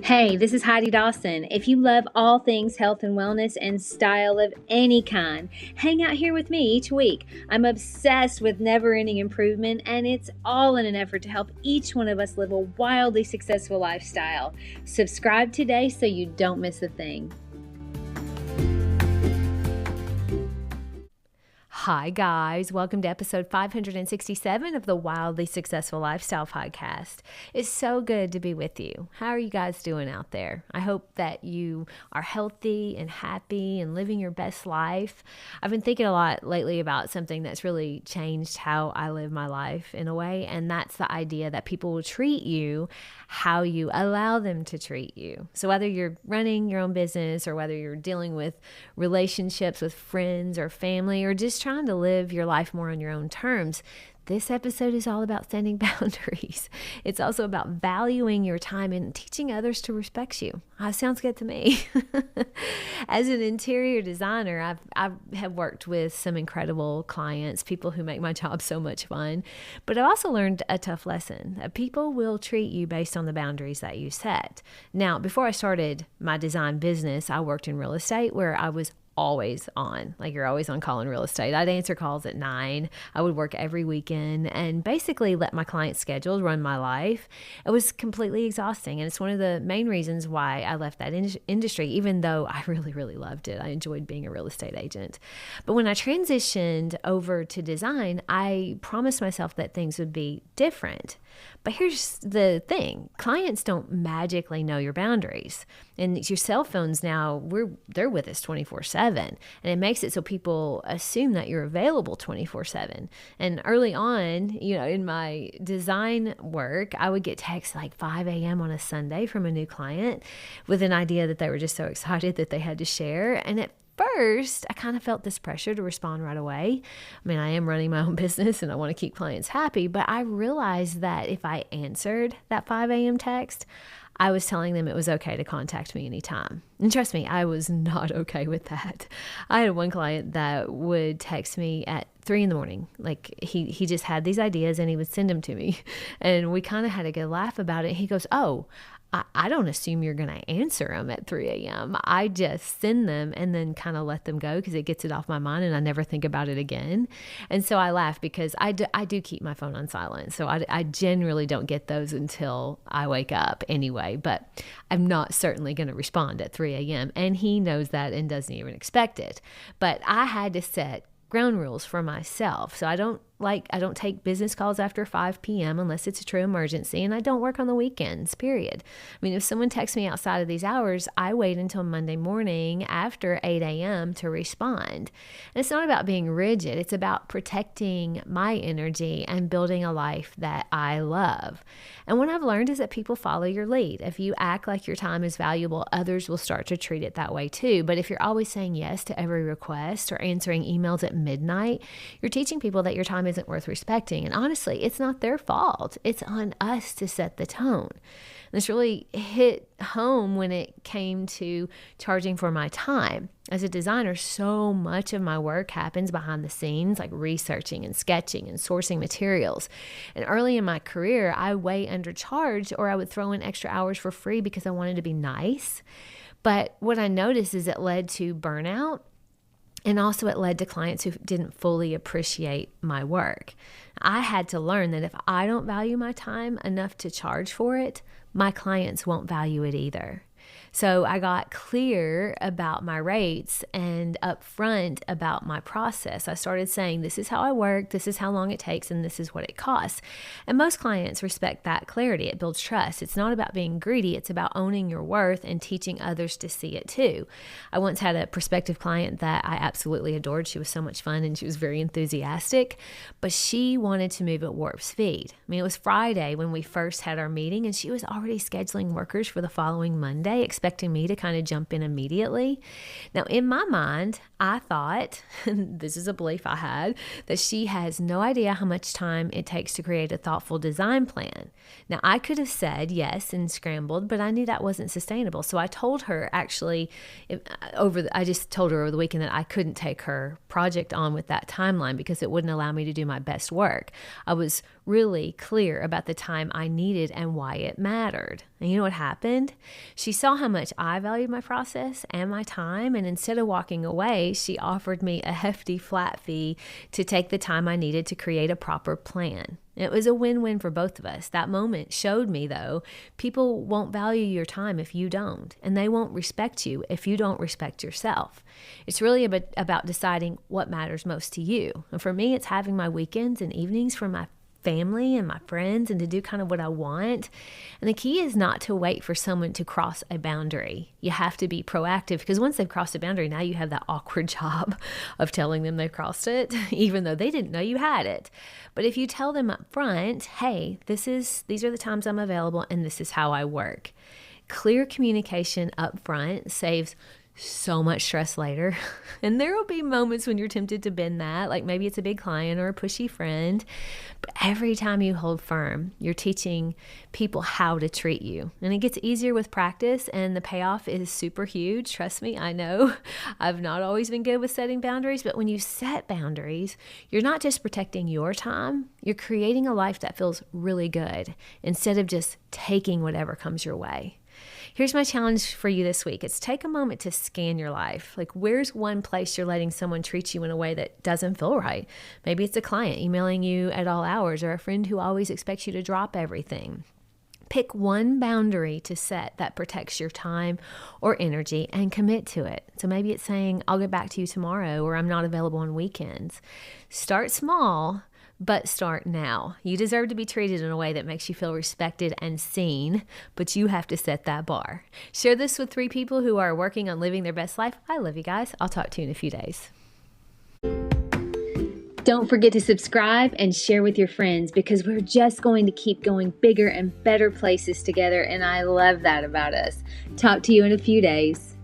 Hey, this is Heidi Dawson. If you love all things health and wellness and style of any kind, hang out here with me each week. I'm obsessed with never-ending improvement, and it's all in an effort to help each one of us live a wildly successful lifestyle. Subscribe today so you don't miss a thing. Hi, guys. Welcome to episode 567 of the Wildly Successful Lifestyle Podcast. It's so good to be with you. How are you guys doing out there? I hope that you are healthy and happy and living your best life. I've been thinking a lot lately about something that's really changed how I live my life in a way, and that's the idea that people will treat you how you allow them to treat you. So whether you're running your own business or whether you're dealing with relationships with friends or family or just trying to live your life more on your own terms, this episode is all about setting boundaries. It's also about valuing your time and teaching others to respect you. Sounds good to me. As an interior designer, I have worked with some incredible clients, people who make my job so much fun. But I've also learned a tough lesson that people will treat you based on the boundaries that you set. Now, before I started my design business, I worked in real estate where I was always on. Like, you're always on call in real estate. I'd answer calls at 9. I would work every weekend and basically let my clients' schedules run my life. It was completely exhausting. And it's one of the main reasons why I left that industry, even though I really, really loved it. I enjoyed being a real estate agent. But when I transitioned over to design, I promised myself that things would be different. But here's the thing. Clients don't magically know your boundaries. And your cell phones now, they're with us 24/7. And it makes it so people assume that you're available 24/7. And early on, in my design work, I would get texts like 5 a.m. on a Sunday from a new client with an idea that they were just so excited that they had to share. And at first, I kind of felt this pressure to respond right away. I mean, I am running my own business and I want to keep clients happy, but I realized that if I answered that 5 a.m. text, I was telling them it was okay to contact me anytime. And trust me, I was not okay with that. I had one client that would text me at 3 in the morning. Like, he just had these ideas and he would send them to me. And we kind of had a good laugh about it. He goes, "Oh, I don't assume you're going to answer them at 3 a.m. I just send them and then kind of let them go because it gets it off my mind and I never think about it again." And so I laugh because I do keep my phone on silent. So I generally don't get those until I wake up anyway. But I'm not certainly going to respond at 3 a.m. And he knows that and doesn't even expect it. But I had to set ground rules for myself. So I don't take business calls after 5 p.m. unless it's a true emergency, and I don't work on the weekends, period. I mean, if someone texts me outside of these hours, I wait until Monday morning after 8 a.m. to respond. And it's not about being rigid. It's about protecting my energy and building a life that I love. And what I've learned is that people follow your lead. If you act like your time is valuable, others will start to treat it that way too. But if you're always saying yes to every request or answering emails at midnight, you're teaching people that your time isn't worth respecting. And honestly, it's not their fault. It's on us to set the tone. And this really hit home when it came to charging for my time. As a designer, so much of my work happens behind the scenes, like researching and sketching and sourcing materials. And early in my career, I way undercharged, or I would throw in extra hours for free because I wanted to be nice. But what I noticed is it led to burnout. And also it led to clients who didn't fully appreciate my work. I had to learn that if I don't value my time enough to charge for it, my clients won't value it either. So I got clear about my rates and upfront about my process. I started saying, this is how I work, this is how long it takes, and this is what it costs. And most clients respect that clarity. It builds trust. It's not about being greedy. It's about owning your worth and teaching others to see it too. I once had a prospective client that I absolutely adored. She was so much fun and she was very enthusiastic, but she wanted to move at warp speed. I mean, it was Friday when we first had our meeting and she was already scheduling workers for the following Monday, expecting expecting me to kind of jump in immediately. Now, in my mind, I thought, and this is a belief I had, that she has no idea how much time it takes to create a thoughtful design plan. Now, I could have said yes and scrambled, but I knew that wasn't sustainable. So I told her actually, I just told her over the weekend that I couldn't take her project on with that timeline because it wouldn't allow me to do my best work. I was really clear about the time I needed and why it mattered. And you know what happened? She saw how much I valued my process and my time, and instead of walking away, she offered me a hefty flat fee to take the time I needed to create a proper plan. It was a win-win for both of us. That moment showed me, though, people won't value your time if you don't, and they won't respect you if you don't respect yourself. It's really about deciding what matters most to you. And for me, it's having my weekends and evenings for my family and my friends and to do kind of what I want. And the key is not to wait for someone to cross a boundary. You have to be proactive because once they've crossed a boundary, now you have that awkward job of telling them they've crossed it, even though they didn't know you had it. But if you tell them up front, hey, these are the times I'm available and this is how I work. Clear communication up front saves so much stress later. And there will be moments when you're tempted to bend that, like maybe it's a big client or a pushy friend. But every time you hold firm, you're teaching people how to treat you. And it gets easier with practice, and the payoff is super huge. Trust me, I know. I've not always been good with setting boundaries, but when you set boundaries, you're not just protecting your time, you're creating a life that feels really good instead of just taking whatever comes your way. Here's my challenge for you this week. It's take a moment to scan your life. Like, where's one place you're letting someone treat you in a way that doesn't feel right? Maybe it's a client emailing you at all hours or a friend who always expects you to drop everything. Pick one boundary to set that protects your time or energy and commit to it. So maybe it's saying, I'll get back to you tomorrow, or I'm not available on weekends. Start small, but start now. You deserve to be treated in a way that makes you feel respected and seen, but you have to set that bar. Share this with 3 people who are working on living their best life. I love you guys. I'll talk to you in a few days. Don't forget to subscribe and share with your friends because we're just going to keep going bigger and better places together, and I love that about us. Talk to you in a few days.